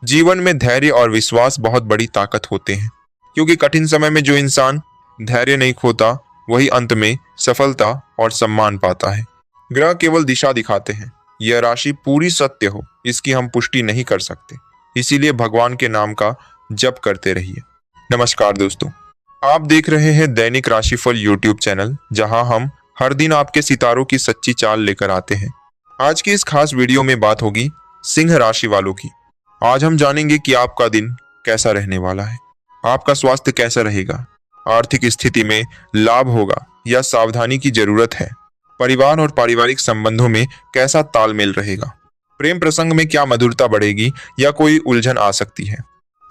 जीवन में धैर्य और विश्वास बहुत बड़ी ताकत होते हैं, क्योंकि कठिन समय में जो इंसान धैर्य नहीं खोता वही अंत में सफलता और सम्मान पाता है। ग्रह केवल दिशा दिखाते हैं, यह राशि पूरी सत्य हो इसकी हम पुष्टि नहीं कर सकते। इसीलिए भगवान के नाम का जप करते रहिए। नमस्कार दोस्तों, आप देख रहे हैं दैनिक राशिफल यूट्यूब चैनल, जहां हम हर दिन आपके सितारों की सच्ची चाल लेकर आते हैं। आज की इस खास वीडियो में बात होगी सिंह राशि वालों की। आज हम जानेंगे कि आपका दिन कैसा रहने वाला है, आपका स्वास्थ्य कैसा रहेगा, आर्थिक स्थिति में लाभ होगा या सावधानी की जरूरत है, परिवार और पारिवारिक संबंधों में कैसा तालमेल रहेगा, प्रेम प्रसंग में क्या मधुरता बढ़ेगी या कोई उलझन आ सकती है,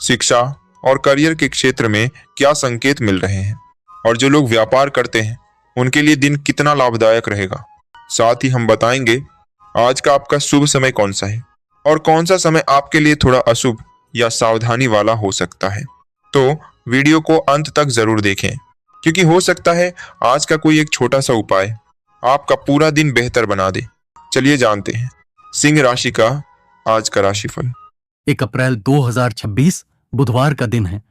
शिक्षा और करियर के क्षेत्र में क्या संकेत मिल रहे हैं, और जो लोग व्यापार करते हैं उनके लिए दिन कितना लाभदायक रहेगा। साथ ही हम बताएंगे आज का आपका शुभ समय कौन सा है और कौन सा समय आपके लिए थोड़ा अशुभ या सावधानी वाला हो सकता है। तो वीडियो को अंत तक जरूर देखें, क्योंकि हो सकता है आज का कोई एक छोटा सा उपाय आपका पूरा दिन बेहतर बना दे। चलिए जानते हैं सिंह राशि का आज का राशिफल। 1 अप्रैल 2026 बुधवार का दिन है।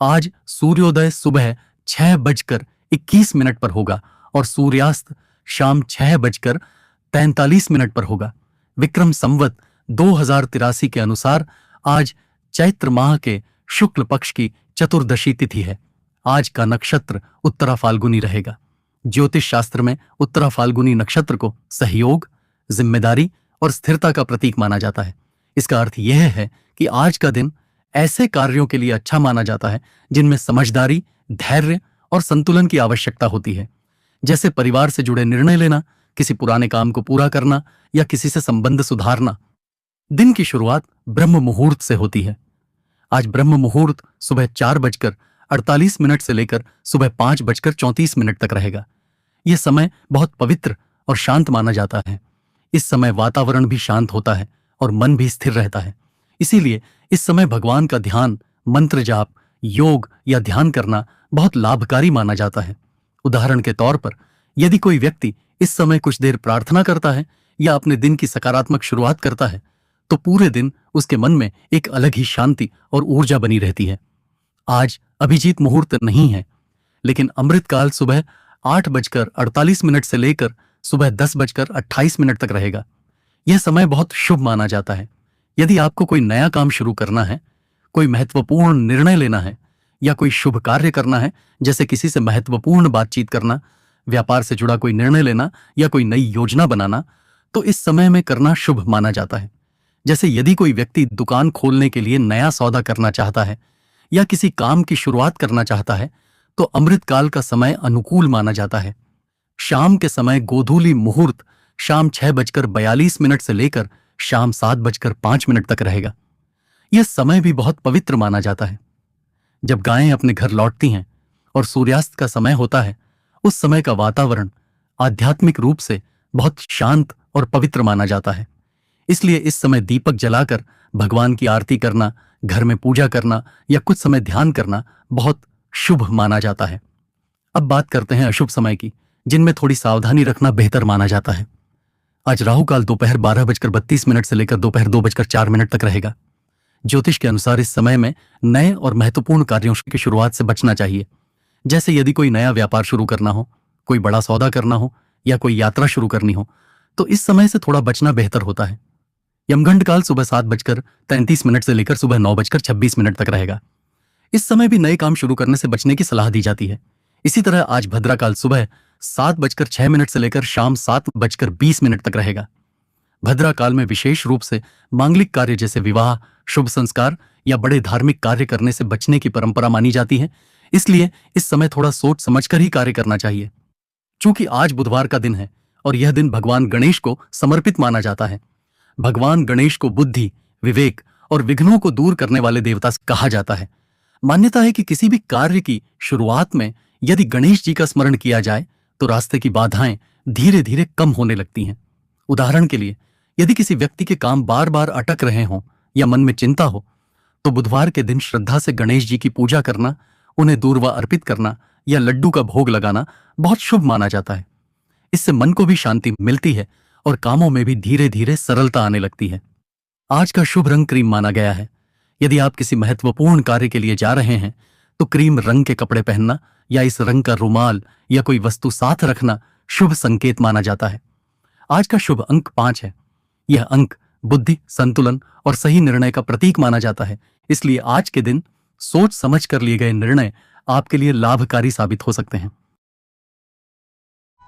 आज सूर्योदय सुबह 6:21 पर होगा और सूर्यास्त शाम 6:43 पर होगा। विक्रम संवत 2083 के अनुसार आज चैत्र माह के शुक्ल पक्ष की चतुर्दशी तिथि है। आज का नक्षत्र उत्तरा फाल्गुनी रहेगा। ज्योतिष शास्त्र में उत्तरा फाल्गुनी नक्षत्र को सहयोग, जिम्मेदारी और स्थिरता का प्रतीक माना जाता है। इसका अर्थ यह है कि आज का दिन ऐसे कार्यों के लिए अच्छा माना जाता है जिनमें समझदारी, धैर्य और संतुलन की आवश्यकता होती है, जैसे परिवार से जुड़े निर्णय लेना, किसी पुराने काम को पूरा करना या किसी से संबंध सुधारना। दिन की शुरुआत ब्रह्म मुहूर्त से होती है। आज ब्रह्म मुहूर्त सुबह 4:48 से लेकर सुबह 5:34 तक रहेगा। यह समय बहुत पवित्र और शांत माना जाता है। इस समय वातावरण भी शांत होता है और मन भी स्थिर रहता है। इसीलिए इस समय भगवान का ध्यान, मंत्र जाप, योग या ध्यान करना बहुत लाभकारी माना जाता है। उदाहरण के तौर पर यदि कोई व्यक्ति इस समय कुछ देर प्रार्थना करता है या अपने दिन की सकारात्मक शुरुआत करता है तो पूरे दिन उसके मन में एक अलग ही शांति और ऊर्जा बनी रहती है। आज अभिजीत मुहूर्त नहीं है, लेकिन अमृतकाल सुबह 8:48 से लेकर सुबह 10:28 तक रहेगा। यह समय बहुत शुभ माना जाता है। यदि आपको कोई नया काम शुरू करना है, कोई महत्वपूर्ण निर्णय लेना है या कोई शुभ कार्य करना है, जैसे किसी से महत्वपूर्ण बातचीत करना, व्यापार से जुड़ा कोई निर्णय लेना या कोई नई योजना बनाना, तो इस समय में करना शुभ माना जाता है। जैसे यदि कोई व्यक्ति दुकान खोलने के लिए नया सौदा करना चाहता है या किसी काम की शुरुआत करना चाहता है तो अमृतकाल का समय अनुकूल माना जाता है। शाम के समय गोधूली मुहूर्त शाम 6:42 से लेकर शाम 7:05 तक रहेगा। यह समय भी बहुत पवित्र माना जाता है। जब गायें अपने घर लौटती हैं और सूर्यास्त का समय होता है, उस समय का वातावरण आध्यात्मिक रूप से बहुत शांत और पवित्र माना जाता है। इसलिए इस समय दीपक जलाकर भगवान की आरती करना, घर में पूजा करना या कुछ समय ध्यान करना बहुत शुभ माना जाता है। अब बात करते हैं अशुभ समय की, जिनमें थोड़ी सावधानी रखना बेहतर माना जाता है। आज राहु काल दोपहर 12:32 से लेकर दोपहर 2:04 तक रहेगा। ज्योतिष के अनुसार इस समय में नए और महत्वपूर्ण कार्यों की शुरुआत से बचना चाहिए। जैसे यदि कोई नया व्यापार शुरू करना हो, कोई बड़ा सौदा करना हो या कोई यात्रा शुरू करनी हो, तो इस समय से थोड़ा बचना बेहतर होता है। यमगंड काल सुबह 7:33 से लेकर सुबह 9:26 तक रहेगा। इस समय भी नए काम शुरू करने से बचने की सलाह दी जाती है। इसी तरह आज भद्रा काल सुबह 7:06 से लेकर शाम 7:20 तक रहेगा। भद्रा काल में विशेष रूप से मांगलिक कार्य जैसे विवाह, शुभ संस्कार या बड़े धार्मिक कार्य करने से बचने की परंपरा मानी जाती है। इसलिए इस समय थोड़ा सोच समझकर ही कार्य करना चाहिए। चूंकि आज बुधवार का दिन है और यह दिन भगवान गणेश को समर्पित माना जाता है। भगवान गणेश को बुद्धि, विवेक और विघ्नों को दूर करने वाले देवता कहा जाता है। मान्यता है कि किसी भी कार्य की शुरुआत में यदि गणेश जी का स्मरण किया जाए तो रास्ते की बाधाएं धीरे धीरे कम होने लगती हैं। उदाहरण के लिए, यदि किसी व्यक्ति के काम बार बार अटक रहे हों या मन में चिंता हो, तो बुधवार के दिन श्रद्धा से गणेश जी की पूजा करना, उन्हें दूर्वा अर्पित करना या लड्डू का भोग लगाना बहुत शुभ माना जाता है। इससे मन को भी शांति मिलती है और कामों में भी धीरे धीरे सरलता आने लगती है। आज का शुभ रंग क्रीम माना गया है। यदि आप किसी महत्वपूर्ण कार्य के लिए जा रहे हैं तो क्रीम रंग के कपड़े पहनना या इस रंग का रुमाल या कोई वस्तु साथ रखना शुभ संकेत माना जाता है। आज का शुभ अंक 5 है। यह अंक बुद्धि, संतुलन और सही निर्णय का प्रतीक माना जाता है। इसलिए आज के दिन सोच समझ कर लिए गए निर्णय आपके लिए लाभकारी साबित हो सकते हैं।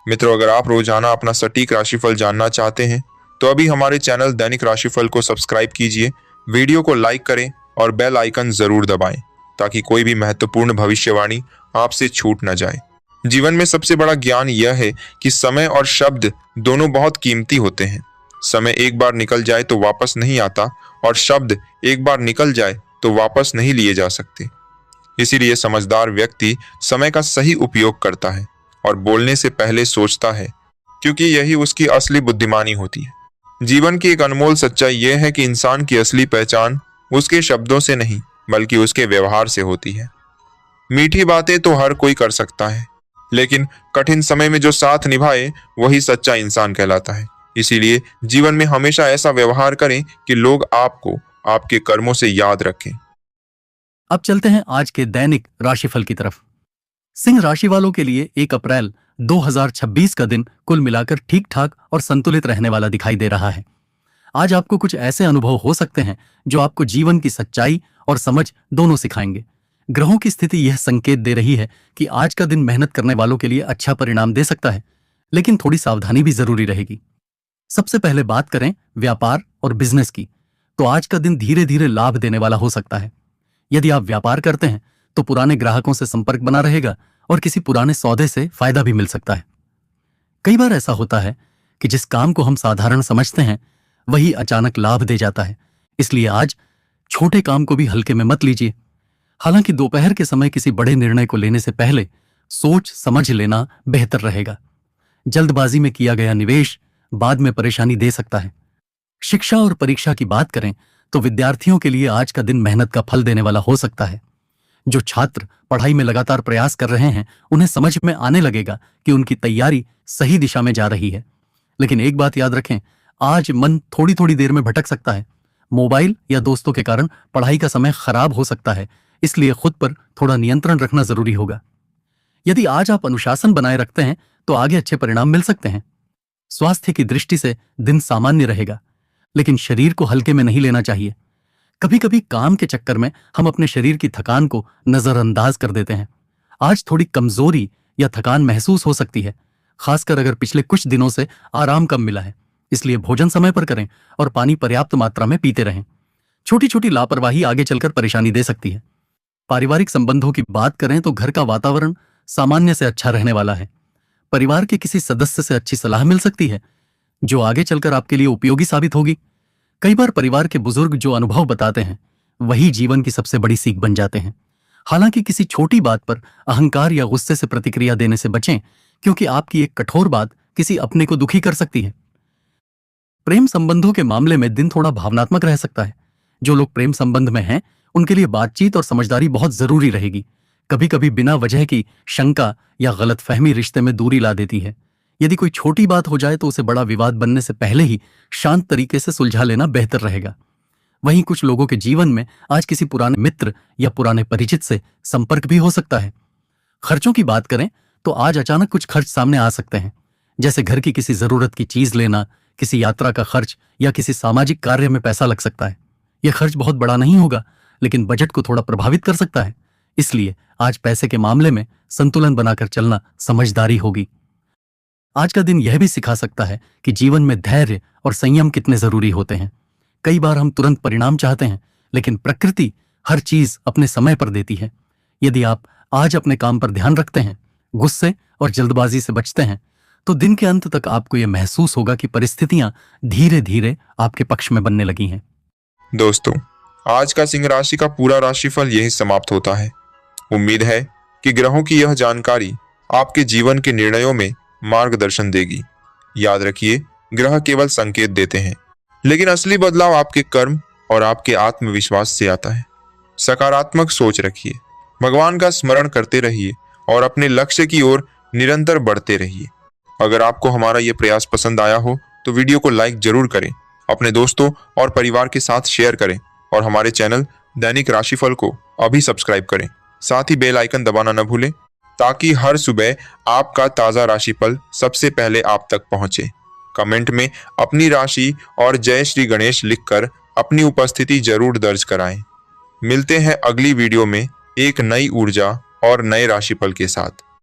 मित्रों, अगर आप रोजाना अपना सटीक राशिफल जानना चाहते हैं तो अभी हमारे चैनल दैनिक राशिफल को सब्सक्राइब कीजिए, वीडियो को लाइक करें और बेल आइकन जरूर दबाएं ताकि कोई भी महत्वपूर्ण भविष्यवाणी आपसे छूट न जाए। जीवन में सबसे बड़ा ज्ञान यह है कि समय और शब्द दोनों बहुत कीमती होते हैं। समय एक बार निकल जाए तो वापस नहीं आता और शब्द एक बार निकल जाए तो वापस नहीं लिए जा सकते। इसीलिए समझदार व्यक्ति समय का सही उपयोग करता है और बोलने से पहले सोचता है, क्योंकि यही उसकी असली बुद्धिमानी होती है। जीवन की एक अनमोल सच्चाई यह है कि इंसान की असली पहचान उसके शब्दों से नहीं बल्कि उसके व्यवहार से होती है। मीठी बातें तो हर कोई कर सकता है, लेकिन कठिन समय में जो साथ निभाए वही सच्चा इंसान कहलाता है। इसीलिए जीवन में हमेशा ऐसा व्यवहार करें कि लोग आपको आपके कर्मों से याद रखें। अब चलते हैं आज के दैनिक राशिफल की तरफ। सिंह राशि वालों के लिए 1 अप्रैल 2026 का दिन कुल मिलाकर ठीक ठाक और संतुलित रहने वाला दिखाई दे रहा है। आज आपको कुछ ऐसे अनुभव हो सकते हैं जो आपको जीवन की सच्चाई और समझ दोनों सिखाएंगे। ग्रहों की स्थिति यह संकेत दे रही है कि आज का दिन मेहनत करने वालों के लिए अच्छा परिणाम दे सकता है, लेकिन थोड़ी सावधानी भी जरूरी रहेगी। सबसे पहले बात करें व्यापार और बिजनेस की, तो आज का दिन धीरे धीरे लाभ देने वाला हो सकता है। यदि आप व्यापार करते हैं तो पुराने ग्राहकों से संपर्क बना रहेगा और किसी पुराने सौदे से फायदा भी मिल सकता है। कई बार ऐसा होता है कि जिस काम को हम साधारण समझते हैं वही अचानक लाभ दे जाता है, इसलिए आज छोटे काम को भी हल्के में मत लीजिए। हालांकि दोपहर के समय किसी बड़े निर्णय को लेने से पहले सोच समझ लेना बेहतर रहेगा। जल्दबाजी में किया गया निवेश बाद में परेशानी दे सकता है। शिक्षा और परीक्षा की बात करें तो विद्यार्थियों के लिए आज का दिन मेहनत का फल देने वाला हो सकता है। जो छात्र पढ़ाई में लगातार प्रयास कर रहे हैं उन्हें समझ में आने लगेगा कि उनकी तैयारी सही दिशा में जा रही है। लेकिन एक बात याद रखें, आज मन थोड़ी थोड़ी देर में भटक सकता है। मोबाइल या दोस्तों के कारण पढ़ाई का समय खराब हो सकता है, इसलिए खुद पर थोड़ा नियंत्रण रखना जरूरी होगा। यदि आज आप अनुशासन बनाए रखते हैं तो आगे अच्छे परिणाम मिल सकते हैं। स्वास्थ्य की दृष्टि से दिन सामान्य रहेगा, लेकिन शरीर को हल्के में नहीं लेना चाहिए। कभी कभी काम के चक्कर में हम अपने शरीर की थकान को नजरअंदाज कर देते हैं। आज थोड़ी कमजोरी या थकान महसूस हो सकती है, खासकर अगर पिछले कुछ दिनों से आराम कम मिला है। इसलिए भोजन समय पर करें और पानी पर्याप्त मात्रा में पीते रहें। छोटी छोटी लापरवाही आगे चलकर परेशानी दे सकती है। पारिवारिक संबंधों की बात करें तो घर का वातावरण सामान्य से अच्छा रहने वाला है। परिवार के किसी सदस्य से अच्छी सलाह मिल सकती है जो आगे चलकर आपके लिए उपयोगी साबित होगी। कई बार परिवार के बुजुर्ग जो अनुभव बताते हैं वही जीवन की सबसे बड़ी सीख बन जाते हैं। हालांकि किसी छोटी बात पर अहंकार या गुस्से से प्रतिक्रिया देने से बचें, क्योंकि आपकी एक कठोर बात किसी अपने को दुखी कर सकती है। प्रेम संबंधों के मामले में दिन थोड़ा भावनात्मक रह सकता है। जो लोग प्रेम संबंध में हैं उनके लिए बातचीत और समझदारी बहुत जरूरी रहेगी। कभी कभी बिना वजह की शंका या गलतफहमी रिश्ते में दूरी ला देती है। यदि कोई छोटी बात हो जाए तो उसे बड़ा विवाद बनने से पहले ही शांत तरीके से सुलझा लेना बेहतर रहेगा। वहीं कुछ लोगों के जीवन में आज किसी पुराने मित्र या पुराने परिचित से संपर्क भी हो सकता है। खर्चों की बात करें तो आज अचानक कुछ खर्च सामने आ सकते हैं, जैसे घर की किसी जरूरत की चीज लेना, किसी यात्रा का खर्च या किसी सामाजिक कार्य में पैसा लग सकता है। यह खर्च बहुत बड़ा नहीं होगा, लेकिन बजट को थोड़ा प्रभावित कर सकता है। इसलिए आज पैसे के मामले में संतुलन बनाकर चलना समझदारी होगी। आज का दिन यह भी सिखा सकता है कि जीवन में धैर्य और संयम कितने जरूरी होते हैं। कई बार हम तुरंत परिणाम चाहते हैं, लेकिन प्रकृति हर चीज अपने समय पर देती है। यदि आप आज अपने काम पर ध्यान रखते हैं, गुस्से और जल्दबाजी से बचते हैं, तो दिन के अंत तक आपको यह महसूस होगा कि परिस्थितियां धीरे धीरे आपके पक्ष में बनने लगी हैं। दोस्तों, आज का सिंह राशि का पूरा राशिफल यही समाप्त होता है। उम्मीद है कि ग्रहों की यह जानकारी आपके जीवन के निर्णयों में मार्गदर्शन देगी। याद रखिए, ग्रह केवल संकेत देते हैं, लेकिन असली बदलाव आपके कर्म और आपके आत्मविश्वास से आता है। सकारात्मक सोच रखिए, भगवान का स्मरण करते रहिए और अपने लक्ष्य की ओर निरंतर बढ़ते रहिए। अगर आपको हमारा ये प्रयास पसंद आया हो तो वीडियो को लाइक जरूर करें, अपने दोस्तों और परिवार के साथ शेयर करें और हमारे चैनल दैनिक राशिफल को अभी सब्सक्राइब करें, साथ ही बेल आइकन दबाना न भूलें ताकि हर सुबह आपका ताज़ा राशिफल सबसे पहले आप तक पहुंचे। कमेंट में अपनी राशि और जय श्री गणेश लिखकर अपनी उपस्थिति जरूर दर्ज कराएं। मिलते हैं अगली वीडियो में एक नई ऊर्जा और नए राशिफल के साथ।